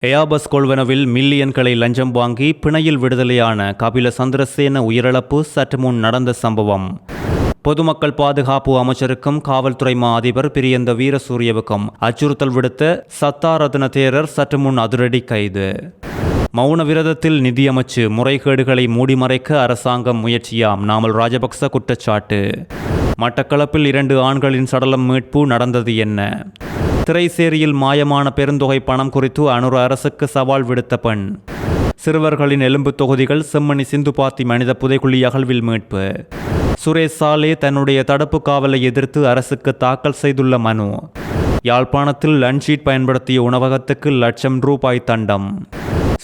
Airbus கொள்வனவில் மில்லியன்களை லஞ்சம் வாங்கி பிணையில் விடுதலையான கபில சந்திரசேன உயிரிழப்பு சற்று முன் நடந்த சம்பவம். பொதுமக்கள் பாதுகாப்பு அமைச்சருக்கும் காவல்துறை மா அதிபர் பிரியந்த வீரசூரியவுக்கும் அச்சுறுத்தல் விடுத்த சத்தாரத்ன தேரர் சற்று முன் அதிரடி கைது. மௌன விரதத்தில் நிதியமைச்சு முறைகேடுகளை மூடிமறைக்க அரசாங்கம் முயற்சியாம் நாமல் ராஜபக்ச குற்றச்சாட்டு. மட்டக்களப்பில் 2 ஆண்களின் சடலம் மீட்பு நடந்தது என்ன? திரைசேரியில் மாயமான பெருந்தொகை பணம் குறித்து அனுர அரசுக்கு சவால் விடுத்த பெண். சிறுவர்களின் எலும்பு தொகுதிகள் செம்மணி சிந்துபாத்தி மனித புதைக்குழி அகழ்வில் மீட்பு. சுரேஷ் சாலே தன்னுடைய தடுப்பு காவலை எதிர்த்து அரசுக்கு தாக்கல் செய்துள்ள மனு. யாழ்ப்பாணத்தில் லன்ஷீட் பயன்படுத்திய உணவகத்துக்கு ₹1,00,000 தண்டம்.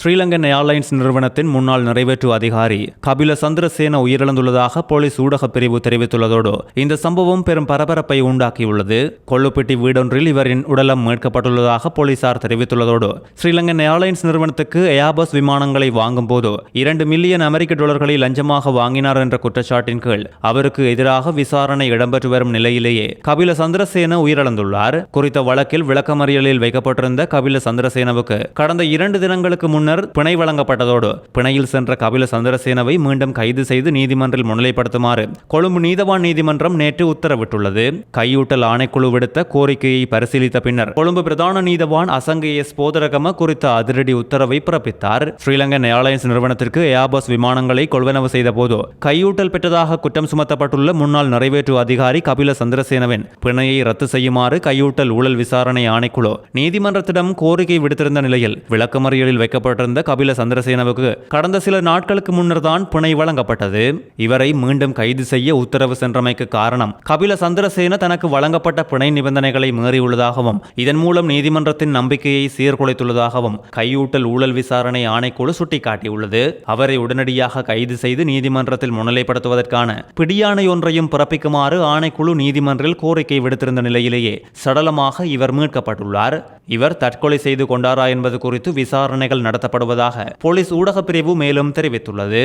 ஸ்ரீலங்கன் ஏர்லைன்ஸ் நிறுவனத்தின் முன்னாள் நிறைவேற்று அதிகாரி கபில சந்திரசேன உயிரிழந்துள்ளதாக போலீஸ் ஊடகப் பிரிவு தெரிவித்துள்ளதோடு இந்த சம்பவம் பெரும் பரபரப்பை உண்டாக்கியுள்ளது. கொள்ளுப்பட்டி வீடொன்றில் இவரின் உடலம் மீட்கப்பட்டுள்ளதாக போலீசார் தெரிவித்துள்ளதோடு ஸ்ரீலங்கன் ஏர்லைன்ஸ் நிறுவனத்துக்கு ஏர்பஸ் விமானங்களை வாங்கும் போது $2 மில்லியன் அமெரிக்க லஞ்சமாக வாங்கினார் என்ற குற்றச்சாட்டின் கீழ் அவருக்கு எதிராக விசாரணை இடம்பெற்று வரும் நிலையிலேயே கபில சந்திரசேன உயிரிழந்துள்ளார். குறித்த வழக்கில் விளக்கமறியலில் வைக்கப்பட்டிருந்த கபில சந்திரசேனவுக்கு கடந்த 2 தினங்களுக்கு முன்னர் பிணை வழங்கப்பட்டதோடு பிணையில் சென்ற கபில சந்திரசேனவை மீண்டும் கைது செய்து நீதிமன்றில் முன்னிலைப்படுத்துமாறு கொழும்பு நீதவான் நீதிமன்றம் நேற்று உத்தரவிட்டுள்ளது. கையூட்டல் ஆணைக்குழு விடுத்த கோரிக்கையை பரிசீலித்த பின்னர் கொழும்பு பிரதான நீதவான் அசங்க எஸ் போதரகம குறித்த அதிரடி உத்தரவை பிறப்பித்தார். ஸ்ரீலங்கன் ஏர்லைன்ஸ் நிறுவனத்திற்கு ஏர்பஸ் விமானங்களை கொள்வனவு செய்த போது கையூட்டல் பெற்றதாக குற்றம் சுமத்தப்பட்டுள்ள முன்னாள் நிறைவேற்று அதிகாரி கபில சந்திரசேனவின் பிணையை ரத்து செய்யுமாறு கையூட்டல் ஊழல் விசாரணை ஆணைக்குழு நீதிமன்றத்திடம் கோரிக்கை விடுத்திருந்த நிலையில் விளக்கமறியலில் வைக்கப்பட்ட கபில சந்திரசேனவுக்கு கடந்த சில நாட்களுக்கு முன்னர் தான் பிணை வழங்கப்பட்டது. இவரை மீண்டும் கைது செய்ய உத்தரவு சென்றமைக்கு காரணம் கபில சந்திரசேன தனக்கு வழங்கப்பட்ட பிணை நிபந்தனைகளை மீறியுள்ளதாகவும் இதன் மூலம் நீதிமன்றத்தின் நம்பிக்கையை சீர்குலைத்துள்ளதாகவும் கையூட்டல் ஊழல் விசாரணை ஆணைக்குழு சுட்டிக்காட்டியுள்ளது. அவரை உடனடியாக கைது செய்து நீதிமன்றத்தில் முன்னிலைப்படுத்துவதற்கான பிடியாணை ஒன்றையும் பிறப்பிக்குமாறு ஆணைக்குழு நீதிமன்றில் கோரிக்கை விடுத்திருந்த நிலையிலேயே சடலமாக இவர் மீட்கப்பட்டுள்ளார். இவர் தற்கொலை செய்து கொண்டாரா என்பது குறித்து விசாரணைகள் நடத்தப்படுவதாக போலீஸ் ஊடகப் பிரிவு மேலும் தெரிவித்துள்ளது.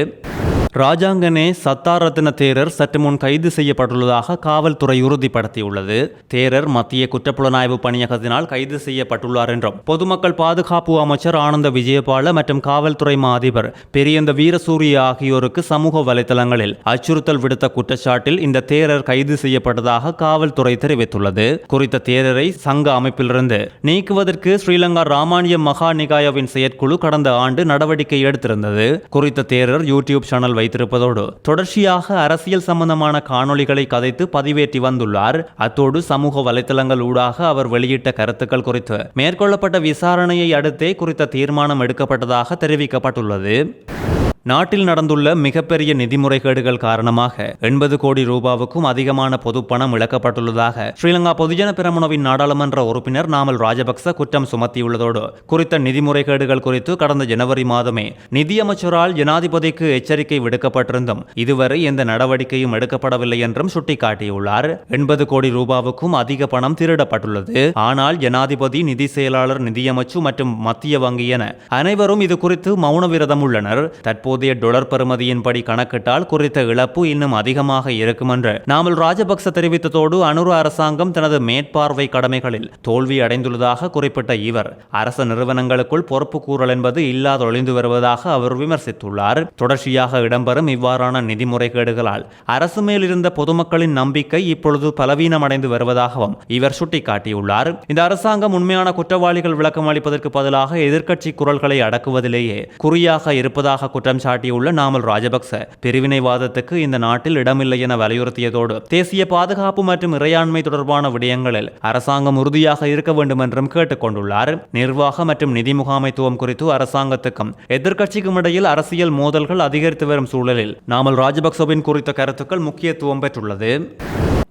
ராஜாங்கனே சத்தாரத்ன தேரர் சற்று முன் கைது செய்யப்பட்டுள்ளதாக காவல்துறை உறுதிப்படுத்தியுள்ளது. தேரர் மத்திய குற்றப்புலனாய்வு பணியகத்தினால் கைது செய்யப்பட்டுள்ளார் என்றும் பொதுமக்கள் பாதுகாப்பு அமைச்சர் ஆனந்த விஜயபால மற்றும் காவல்துறை மா அதிபர் பிரியந்த வீரசூரிய ஆகியோருக்கு சமூக வலைதளங்களில் அச்சுறுத்தல் விடுத்த குற்றச்சாட்டில் இந்த தேரர் கைது செய்யப்பட்டதாக காவல்துறை தெரிவித்துள்ளது. குறித்த தேரரை சங்க அமைப்பிலிருந்து நீக்குவதற்கு ஸ்ரீலங்கா ராமானிய மகா நிகாயாவின் செயற்குழு கடந்த ஆண்டு நடவடிக்கை எடுத்திருந்தது. குறித்த தேரர் யூடியூப் சேனல் வைத்திருப்பதோடு தொடர்ச்சியாக அரசியல் சம்பந்தமான காணொளிகளை கதைத்து பதிவேற்றி வந்துள்ளார். அத்தோடு சமூக வலைதளங்கள் ஊடாக அவர் வெளியிட்ட கருத்துக்கள் குறித்து மேற்கொள்ளப்பட்ட விசாரணையை அடுத்தே குறித்த தீர்மானம் எடுக்கப்பட்டதாக தெரிவிக்கப்பட்டுள்ளது. நாட்டில் நடந்துள்ள மிகப்பெரிய நிதி முறைகேடுகள் காரணமாக ₹80 கோடி அதிகமான பொதுப்பணம் இழக்கப்பட்டுள்ளதாக ஸ்ரீலங்கா பொதுஜன பெரமுனவின் நாடாளுமன்ற உறுப்பினர் நாமல் ராஜபக்ச குற்றம் சுமத்தியுள்ளதோடு குறித்த நிதி முறைகேடுகள் குறித்து கடந்த ஜனவரி மாதமே நிதியமைச்சரால் ஜனாதிபதிக்கு எச்சரிக்கை விடுக்கப்பட்டிருந்தும் இதுவரை எந்த நடவடிக்கையும் எடுக்கப்படவில்லை என்றும் சுட்டிக்காட்டியுள்ளார். ₹80 கோடி அதிக பணம் திருடப்பட்டுள்ளது. ஆனால் ஜனாதிபதி, நிதி செயலாளர், நிதியமைச்சு மற்றும் மத்திய வங்கி என அனைவரும் இது குறித்து மௌன விரதம் உள்ளனர். தற்போதைய டாலர் பெறுமதியின்படி கணக்கிட்டால் குறித்த இழப்பு இன்னும் அதிகமாக இருக்கும் என்று நாமல் ராஜபக்ச தெரிவித்ததோடு அனுர அரசாங்கம் தனது மேற்பார்வை கடமைகளில் தோல்வி அடைந்துள்ளதாக குறிப்பிட்ட இவர் அரச நிறுவனங்களுக்குள் பொறுப்பு கூறல் என்பது இல்லாத ஒளிந்து வருவதாக அவர் விமர்சித்துள்ளார். தொடர்ச்சியாக இடம்பெறும் இவ்வாறான நிதி முறைகேடுகளால் அரசு மேல் இருந்த பொதுமக்களின் நம்பிக்கை இப்பொழுது பலவீனமடைந்து வருவதாகவும் இவர் சுட்டிக்காட்டியுள்ளார். இந்த அரசாங்கம் உண்மையான குற்றவாளிகள் விளக்கம் அளிப்பதற்கு பதிலாக எதிர்க்கட்சி குரல்களை அடக்குவதிலேயே குறியாக இருப்பதாக குற்றம் சாட்டியுள்ள நாமல் ராஜபக்ச பிரிவினைவாதத்துக்கு இந்த நாட்டில் இடமில்லை என வலியுறுத்தியதோடு தேசிய பாதுகாப்பு மற்றும் இறையாண்மை தொடர்பான விடயங்களில் அரசாங்கம் உறுதியாக இருக்க வேண்டும் என்றும் கேட்டுக் கொண்டுள்ளார். நிர்வாக மற்றும் நிதி முகாமைத்துவம் குறித்து அரசாங்கத்துக்கும் எதிர்க்கட்சிக்கும் இடையில் அரசியல் மோதல்கள் அதிகரித்து வரும் சூழலில் நாமல் ராஜபக்சவின் குறித்த கருத்துக்கள் முக்கியத்துவம் பெற்றுள்ளது.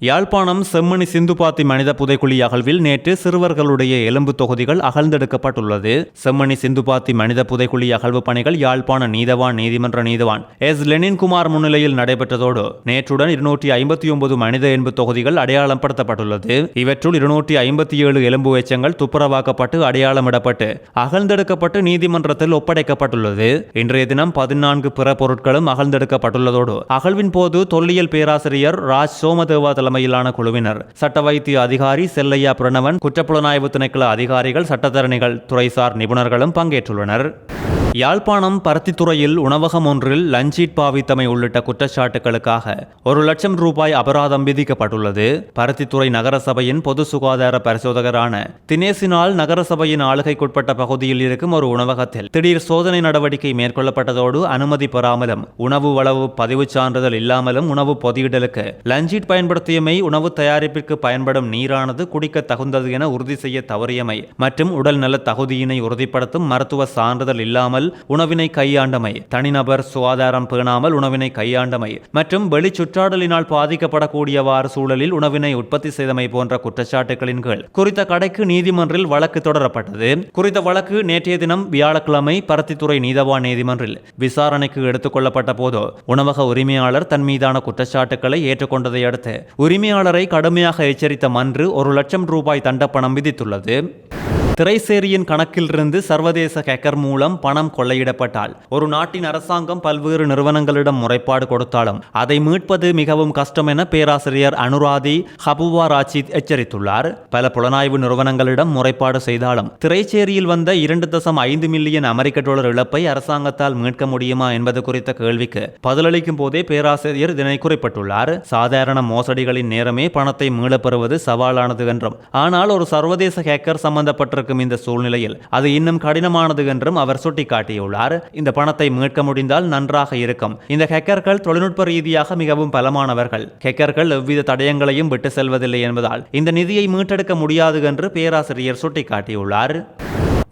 யாழ்ப்பாணம் செம்மணி சிந்துபாத்தி மனித புதைக்குழி அகழ்வில் நேற்று சிறுவர்களுடைய எலும்பு தொகுதிகள் அகழ்ந்தெடுக்கப்பட்டுள்ளது. செம்மணி சிந்துபாத்தி மனித புதைக்குழி அகழ்வு பணிகள் யாழ்ப்பாண நீதவான் நீதிமன்ற நீதவான் எஸ் லெனின்குமார் முன்னிலையில் நடைபெற்றதோடு நேற்றுடன் 259 மனித எலும்பு தொகுதிகள் அடையாளப்படுத்தப்பட்டுள்ளது. இவற்றுள் 257 எலும்பு எச்சங்கள் துப்புரவாக்கப்பட்டு அடையாளமிடப்பட்டு அகழ்ந்தெடுக்கப்பட்டு நீதிமன்றத்தில் ஒப்படைக்கப்பட்டுள்ளது. இன்றைய தினம் 14 பிற பொருட்களும் அகழ்ந்தெடுக்கப்பட்டுள்ளதோடு அகழ்வின் போது தொல்லியல் பேராசிரியர் ராஜ் சோமதேவா தலைமையிலான குழுவினர், சட்ட வைத்திய அதிகாரி செல்லையா பிரணவன், குற்றப்புலனாய்வு திணைக்கள அதிகாரிகள், சட்டத்தரணிகள், துறைசார் நிபுணர்களும் பங்கேற்றுள்ளனர். யாழ்ப்பாணம் பருத்தித்துறையில் உணவகம் ஒன்றில் லஞ்சீட் பாவித்தமை உள்ளிட்ட குற்றச்சாட்டுகளுக்காக 1 லட்சம் ரூபாய் அபராதம் விதிக்கப்பட்டுள்ளது. பருத்தித்துறை நகரசபையின் பொது சுகாதார பரிசோதகரான தினேசினால் நகரசபையின் ஆளுகைக்குட்பட்ட பகுதியில் இருக்கும் ஒரு உணவகத்தில் திடீர் சோதனை நடவடிக்கை மேற்கொள்ளப்பட்டதோடு அனுமதி பெறாமலும் உணவு வளவு பதிவுச் சான்றிதழ் இல்லாமலும் உணவு பொதியிடலுக்கு லஞ்சீட் பயன்படுத்தியமை, உணவு தயாரிப்பிற்கு பயன்படும் நீரானது குடிக்க தகுந்தது என உறுதி செய்ய தவறியமை மற்றும் உடல் நல தகுதியினை உறுதிப்படுத்தும் மருத்துவ சான்றிதழ் இல்லாமல் உணவினை கையாண்டமை, தனிநபர் சுகாதாரம் பேணாமல் உணவினை கையாண்டமை மற்றும் வெளி சுற்றாடலினால் பாதிக்கப்படக்கூடியவாறு சூழலில் உணவினை உற்பத்தி செய்தமை போன்ற குற்றச்சாட்டுகளின் கீழ் குறித்த கடைக்கு நீதிமன்றில் வழக்கு தொடரப்பட்டது. குறித்த வழக்கு நேற்றைய தினம் வியாழக்கிழமை பருத்தித்துறை நீதவான் நீதிமன்றில் விசாரணைக்கு எடுத்துக் கொள்ளப்பட்ட போது உணவக உரிமையாளர் தன் மீதான குற்றச்சாட்டுக்களை ஏற்றுக்கொண்டதை அடுத்து உரிமையாளரை கடுமையாக எச்சரித்த மன்று 1 லட்சம் ரூபாய் தண்டப்பணம் விதித்துள்ளது. திரைசேரியின் கணக்கிலிருந்து சர்வதேச ஹேக்கர் மூலம் பணம் கொள்ளையிடப்பட்டால் ஒரு நாட்டின் அரசாங்கம் பல்வேறு நிறுவனங்களிடம் முறைப்பாடு கொடுத்தாலும் அதை மீட்பது மிகவும் கஷ்டம் என பேராசிரியர் அனுராதி ஹபுவா ராச்சித் எச்சரித்துள்ளார். பல புலனாய்வு நிறுவனங்களிடம் முறைப்பாடு செய்தாலும் திரைச்சேரியில் வந்த 2.5 மில்லியன் அமெரிக்க டாலர் இழப்பை அரசாங்கத்தால் மீட்க முடியுமா என்பது குறித்த கேள்விக்கு பதிலளிக்கும் போதே பேராசிரியர் இதனை குறிப்பிட்டுள்ளார். சாதாரண மோசடிகளின் நேரமே பணத்தை மீளப்பெறுவது சவாலானது என்றும், ஆனால் ஒரு சர்வதேச ஹேக்கர் சம்பந்தப்பட்டிருக்கும் இந்த சூழ்நிலையில் அது இன்னும் கடினமானது என்றும் அவர் சுட்டிக்காட்டியுள்ளார். இந்த பணத்தை மீட்க முடிந்தால் நன்றாக இருக்கும். இந்த ஹேக்கர்கள் தொழில்நுட்ப ரீதியாக மிகவும் பலமானவர்கள். ஹேக்கர்கள் எவ்வித தடயங்களையும் விட்டு செல்வதில்லை என்பதால் இந்த நிதியை மீட்டெடுக்க முடியாது என்று பேராசிரியர் சுட்டிக்காட்டியுள்ளார்.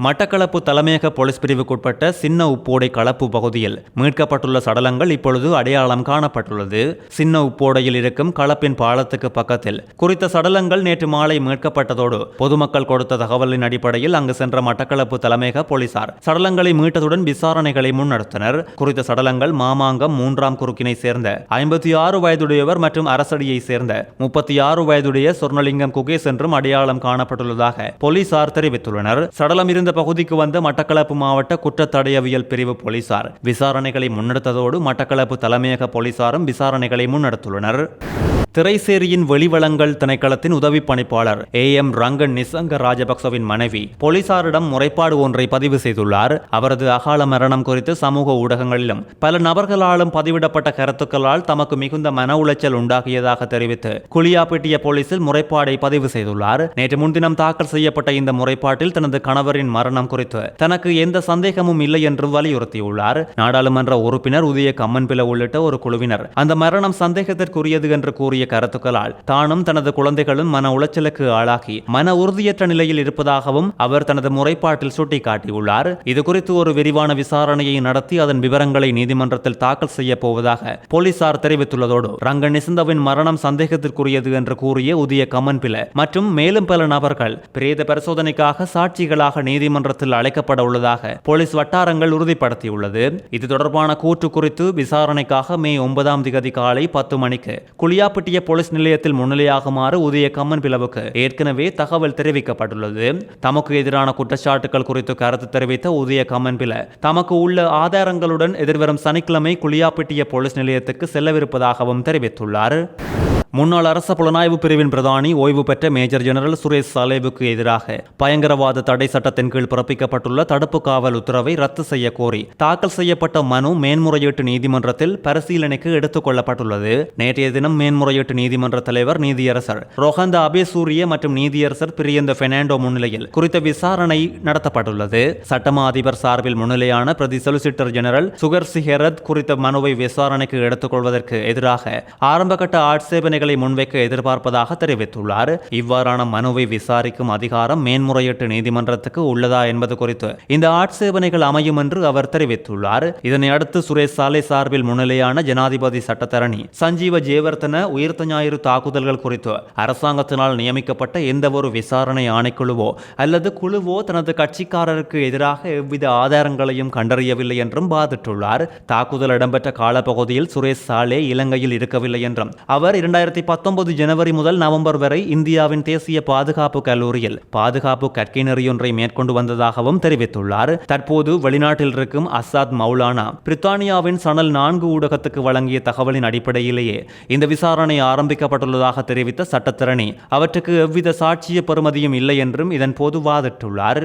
மட்டக்களப்பு தலைமையக போலீஸ் பிரிவுக்குட்பட்ட சின்ன உப்போடை களப்பு பகுதியில் மீட்கப்பட்டுள்ள சடலங்கள் இப்பொழுது அடையாளம் காணப்பட்டுள்ளது. சின்ன உப்போடையில் இருக்கும் களப்பின் பாலத்துக்கு பக்கத்தில் குறித்த சடலங்கள் நேற்று மாலை மீட்கப்பட்டதோடு பொதுமக்கள் கொடுத்த தகவலின் அடிப்படையில் அங்கு சென்ற மட்டக்களப்பு தலைமையக போலீசார் சடலங்களை மீட்டதுடன் விசாரணைகளை முன்னெடுத்தனர். குறித்த சடலங்கள் மாமாங்கம் 3ஆம் குறுக்கினை சேர்ந்த 56 வயதுடையவர் மற்றும் அரசடியை சேர்ந்த 36 வயதுடைய சொர்ணலிங்கம் குகேஸ் என்றும் அடையாளம் காணப்பட்டுள்ளதாக போலீசார் தெரிவித்துள்ளனர். சடலம் இருந்த பகுதிக்கு வந்த மட்டக்களப்பு மாவட்ட குற்றத்தடயவியல் பிரிவு போலீசார் விசாரணைகளை முன்னெடுத்ததோடு மட்டக்களப்பு தலைமையக போலீசாரும் விசாரணைகளை முன்னெடுத்துள்ளனர். திரைசேரியின் வெளிவளங்கள் திணைக்களத்தின் உதவி பணிப்பாளர் AM ரங்கன் நிசங்க ராஜபக்சவின் மனைவி போலீசாரிடம் முறைப்பாடு ஒன்றை பதிவு செய்துள்ளார். அவரது அகால மரணம் குறித்து சமூக ஊடகங்களிலும் பல நபர்களாலும் பதிவிடப்பட்ட கருத்துக்களால் தமக்கு மிகுந்த மன உளைச்சல் உண்டாகியதாக தெரிவித்து குளியாப்பிட்டிய போலீசில் முறைப்பாடை பதிவு செய்துள்ளார். நேற்று முன்தினம் தாக்கல் செய்யப்பட்ட இந்த முறைப்பாட்டில் தனது கணவரின் மரணம் குறித்து தனக்கு எந்த சந்தேகமும் இல்லை என்று வலியுறுத்தியுள்ளார். நாடாளுமன்ற உறுப்பினர் உதய கம்மன்பில உள்ளிட்ட ஒரு குழுவினர் அந்த மரணம் சந்தேகத்திற்குரியது என்று கூறிய கருத்துக்களால் தானும் தனது குழந்தைகளும் மன உளைச்சலுக்கு ஆளாகி மன உறுதியற்ற நிலையில் இருப்பதாகவும் அவர் தனது முறைப்பாட்டில் சுட்டிக்காட்டியுள்ளார். இதுகுறித்து ஒரு விரிவான விசாரணையை நடத்தி அதன் விவரங்களை நீதிமன்றத்தில் தாக்கல் செய்ய போவதாக போலீசார் தெரிவித்துள்ளதோடு ரங்கன் நிசந்தவின் மரணம் சந்தேகத்திற்குரியது என்று கூறிய உதய கம்மன்பில மற்றும் மேலும் பல நபர்கள் பிரேத பரிசோதனைக்காக சாட்சிகளாக நீதிமன்றத்தில் அழைக்கப்பட உள்ளதாக போலீஸ் வட்டாரங்கள் உறுதிப்படுத்தியுள்ளது. இது தொடர்பான கூற்று குறித்து விசாரணைக்காக மே 9ஆம் தேதி காலை 10 மணிக்கு குளியாப்பிட்டிய போலீஸ் நிலையத்தில் முன்னிலையாகுமாறு உதய கம்மன் பிளவுக்கு ஏற்கனவே தகவல் தெரிவிக்கப்பட்டுள்ளது. தமக்கு எதிரான குற்றச்சாட்டுகள் குறித்து கருத்து தெரிவித்த உதய கம்மன் பில தமக்கு உள்ள ஆதாரங்களுடன் எதிர்வரும் சனிக்கிழமை குளியாப்பிட்டிய போலீஸ் நிலையத்துக்கு செல்லவிருப்பதாகவும் தெரிவித்துள்ளார். முன்னாள் அரச புலனாய்வு பிரிவின் பிரதானி ஓய்வு பெற்ற மேஜர் ஜெனரல் சுரேஷ் சாலேவுக்கு எதிராக பயங்கரவாத தடை சட்டத்தின் கீழ் பிறப்பிக்கப்பட்டுள்ள தடுப்பு காவல் உத்தரவை ரத்து செய்ய கோரி தாக்கல் செய்யப்பட்ட மனு மேன்முறையீட்டு நீதிமன்றத்தில் பரிசீலனைக்கு எடுத்துக் கொள்ளப்பட்டுள்ளது. நேற்றைய தினம் மேன்முறையீட்டு நீதிமன்ற தலைவர் நீதியரசர் ரோஹந்த அபேசூரிய மற்றும் நீதியரசர் பிரியந்த பெர்னாண்டோ முன்னிலையில் குறித்த விசாரணை நடத்தப்பட்டுள்ளது. சட்டமா அதிபர் சார்பில் முன்னிலையான பிரதி சொலிசிட்டர் ஜெனரல் சுகர் சிஹெரத் குறித்த மனுவை விசாரணைக்கு எடுத்துக் கொள்வதற்கு எதிராக ஆரம்பகட்ட ஆட்சேபனை முன்வைக்க எதிர்பார்ப்பதாக தெரிவித்துள்ளார். இவ்வாறான மனுவை விசாரிக்கும் அதிகாரம் மேன்முறையீட்டு நீதிமன்றத்துக்கு உள்ளதா என்பது குறித்து இந்த ஆட்சேபனைகள் அமையும் என்று அவர் தெரிவித்துள்ளார். இதனை அடுத்து சுரேஷ் சாலே சார்பில் முன்னிலையான ஜனாதிபதி சட்டத்தரணி சஞ்சீவ ஜேவர்தன உயிர்த்த ஞாயிறு தாக்குதல்கள் குறித்து அரசாங்கத்தினால் நியமிக்கப்பட்ட எந்த ஒரு விசாரணை ஆணைக்குழுவோ அல்லது குழுவோ தனது கட்சிக்காரருக்கு எதிராக எவ்வித ஆதாரங்களையும் கண்டறியவில்லை என்றும் வாதிட்டுள்ளார். தாக்குதல் இடம்பெற்ற காலப்பகுதியில் சுரேஷ் சாலே இலங்கையில் இருக்கவில்லை என்றும் அவர் 2019 ஜனவரி முதல் நவம்பர் வரை இந்தியாவின் தேசிய பாதுகாப்பு கல்லூரியில் பாதுகாப்பு கற்கை நெறியொன்றை மேற்கொண்டு வந்ததாகவும் தெரிவித்துள்ளார். தற்போது வெளிநாட்டில் இருக்கும் அசாத் மௌலானா பிரித்தானியாவின் சனல் 4 ஊடகத்துக்கு வழங்கிய தகவலின் அடிப்படையிலேயே இந்த விசாரணை ஆரம்பிக்கப்பட்டுள்ளதாக தெரிவித்த சட்டத்தரணி அவற்றுக்கு எவ்வித சாட்சிய பெறுமதியும் இல்லை என்றும் இதன் போது வாதிட்டுள்ளார்.